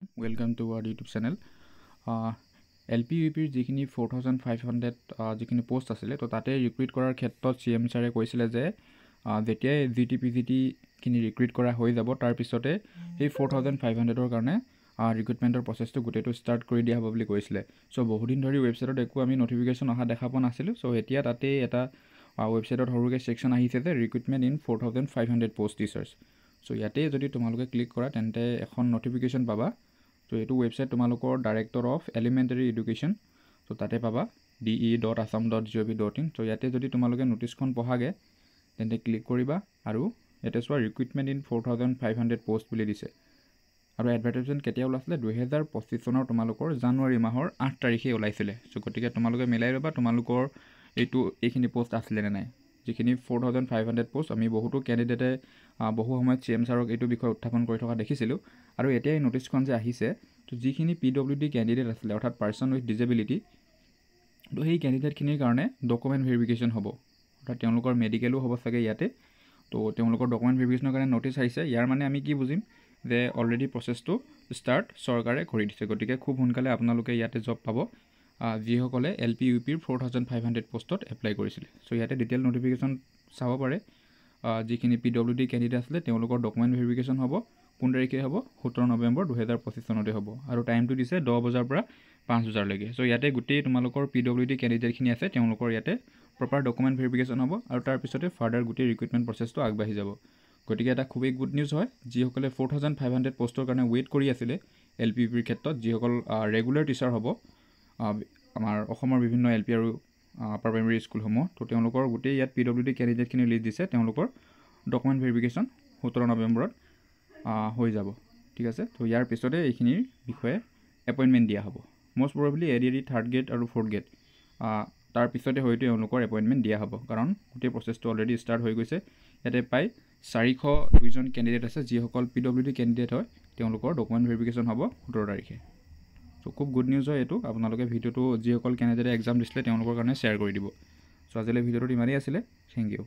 Welcome to our YouTube channel. LPUPৰ যিখিনি 4500 যিখিনি post আছিলে তো তাতে ৰিক্ৰুইট কৰাৰ ক্ষেত্ৰত CM ছাৰে কৈছিলে যে যেতিয়াই GTPGTখিনি ৰিক্ৰুইট কৰা হৈ যাব তাৰপিছতে সেই 4500ৰ কাৰণে ৰিক্ৰুইটমেণ্টৰ প্ৰচেছটো গোটেইটো ষ্টাৰ্ট কৰি দিয়া হ'ব বুলি কৈছিলে। চ' বহুদিন ধৰি ৱেবছাইটত একো আমি নটিফিকেশ্যন অহা দেখা পোৱা নাছিলোঁ। চ' এতিয়া তাতেই এটা ৱেবছাইটত সৰুকৈ ছেকশ্যন আহিছে যে ৰিক্ৰুইটমেণ্ট ইন 4500 পোষ্ট টিচাৰ্ছ। চ' ইয়াতে যদি তোমালোকে ক্লিক কৰা তেন্তে এখন নটিফিকেশ্যন পাবা। তো এইটো ৱেবছাইট তোমালোকৰ ডাইৰেক্টৰ অফ এলিমেণ্টাৰী এডুকেশ্যন, তো তাতে পাবা de.assam.gov.in। তো ইয়াতে যদি তোমালোকে নটিছখন পঢ়াগে তেন্তে ক্লিক কৰিবা আৰু ইয়াতে চোৱা ৰিক্ৰুইটমেণ্ট ইন 4500 পোষ্ট বুলি দিছে। আৰু এডভাৰটাইজমেণ্ট কেতিয়া ওলাইছিলে 2025 চনৰ তোমালোকৰ জানুৱাৰী মাহৰ 8 তাৰিখে ওলাইছিলে। চ' গতিকে তোমালোকে মিলাই ল'বা তোমালোকৰ এইখিনি পোষ্ট আছিলে নে নাই। যিখিনি 4500 পোষ্ট আমি বহুতো কেণ্ডিডেটে বহু সময়ত CM ছাৰক এইটো বিষয়ে উত্থাপন কৰি থকা দেখিছিলোঁ। আৰু এতিয়া এই নটিছখন যে আহিছে তো যিখিনি PWD কেণ্ডিডেট আছিলে অৰ্থাৎ পাৰ্চন উইথ ডিজেবিলিটি, তো সেই কেণ্ডিডেটখিনিৰ কাৰণে ডকুমেণ্ট ভেৰিফিকেশ্যন হ'ব, অৰ্থাৎ তেওঁলোকৰ মেডিকেলো হ'ব চাগে ইয়াতে। তো তেওঁলোকৰ ডকুমেণ্ট ভেৰিফিকেশ্যনৰ কাৰণে নটিছ আহিছে। ইয়াৰ মানে আমি কি বুজিম যে অলৰেডি প্ৰচেছটো ষ্টাৰ্ট চৰকাৰে কৰি দিছে। গতিকে খুব সোনকালে আপোনালোকে ইয়াতে জব পাব যিসকলে LPUPৰ 4500 পোষ্টত এপ্লাই কৰিছিলে। চ' ইয়াতে ডিটেইল নটিফিকেশ্যন চাব পাৰে। যিখিনি PWD কেণ্ডিডেট আছিলে তেওঁলোকৰ ডকুমেণ্ট ভেৰিফিকেশ্যন হ'ব। কোন তাৰিখে হ'ব? 17 নৱেম্বৰ 2025 চনতে হ'ব। আৰু টাইমটো দিছে 10 বজাৰ পৰা 5 বজালৈকে। চ' ইয়াতে গোটেই তোমালোকৰ PWD কেণ্ডিডেটখিনি আছে তেওঁলোকৰ ইয়াতে প্ৰপাৰ ডকুমেণ্ট ভেৰিফিকেশ্যন হ'ব আৰু তাৰপিছতে ফাৰ্ডাৰ গোটেই ৰিক্ৰুইটমেণ্ট প্ৰচেছটো আগবাঢ়ি যাব। গতিকে এটা খুবেই গুড নিউজ হয় যিসকলে 4500 পোষ্টৰ কাৰণে ৱেইট কৰি আছিলে LPUPৰ ক্ষেত্ৰত, যিসকল ৰেগুলাৰ টিচাৰ হ'ব আমাৰ অসমৰ বিভিন্ন LP আৰু আপাৰ প্ৰাইমেৰী স্কুলসমূহ। তো তেওঁলোকৰ গোটেই ইয়াত PWD কেণ্ডিডেটখিনি লিষ্ট দিছে, তেওঁলোকৰ ডকুমেণ্ট ভেৰিফিকেশ্যন 17 নৱেম্বৰত হৈ যাব। ঠিক আছে। তো ইয়াৰ পিছতে এইখিনিৰ বিষয়ে এপইণ্টমেণ্ট দিয়া হ'ব। Most probably ADD 3rd grade আৰু 4th গ্ৰেড তাৰ পিছতে হয়তো এওঁলোকৰ এপইণ্টমেণ্ট দিয়া হ'ব, কাৰণ গোটেই প্ৰচেছটো অলৰেডি ষ্টাৰ্ট হৈ গৈছে। ইয়াতে প্ৰায় 402জন কেণ্ডিডেট আছে যিসকল PWD কেণ্ডিডেট হয়, তেওঁলোকৰ ডকুমেণ্ট ভেৰিফিকেশ্যন হ'ব 17 তাৰিখে। চ' খুব গুড নিউজ হয় এইটো। আপোনালোকে ভিডিঅ'টো যিসকল কেণ্ডিডেটে এক্সাম দিছিলে তেওঁলোকৰ কাৰণে শ্বেয়াৰ কৰি দিব। চ' আজিলৈ ভিডিঅ'টোত ইমানেই আছিলে। Thank U.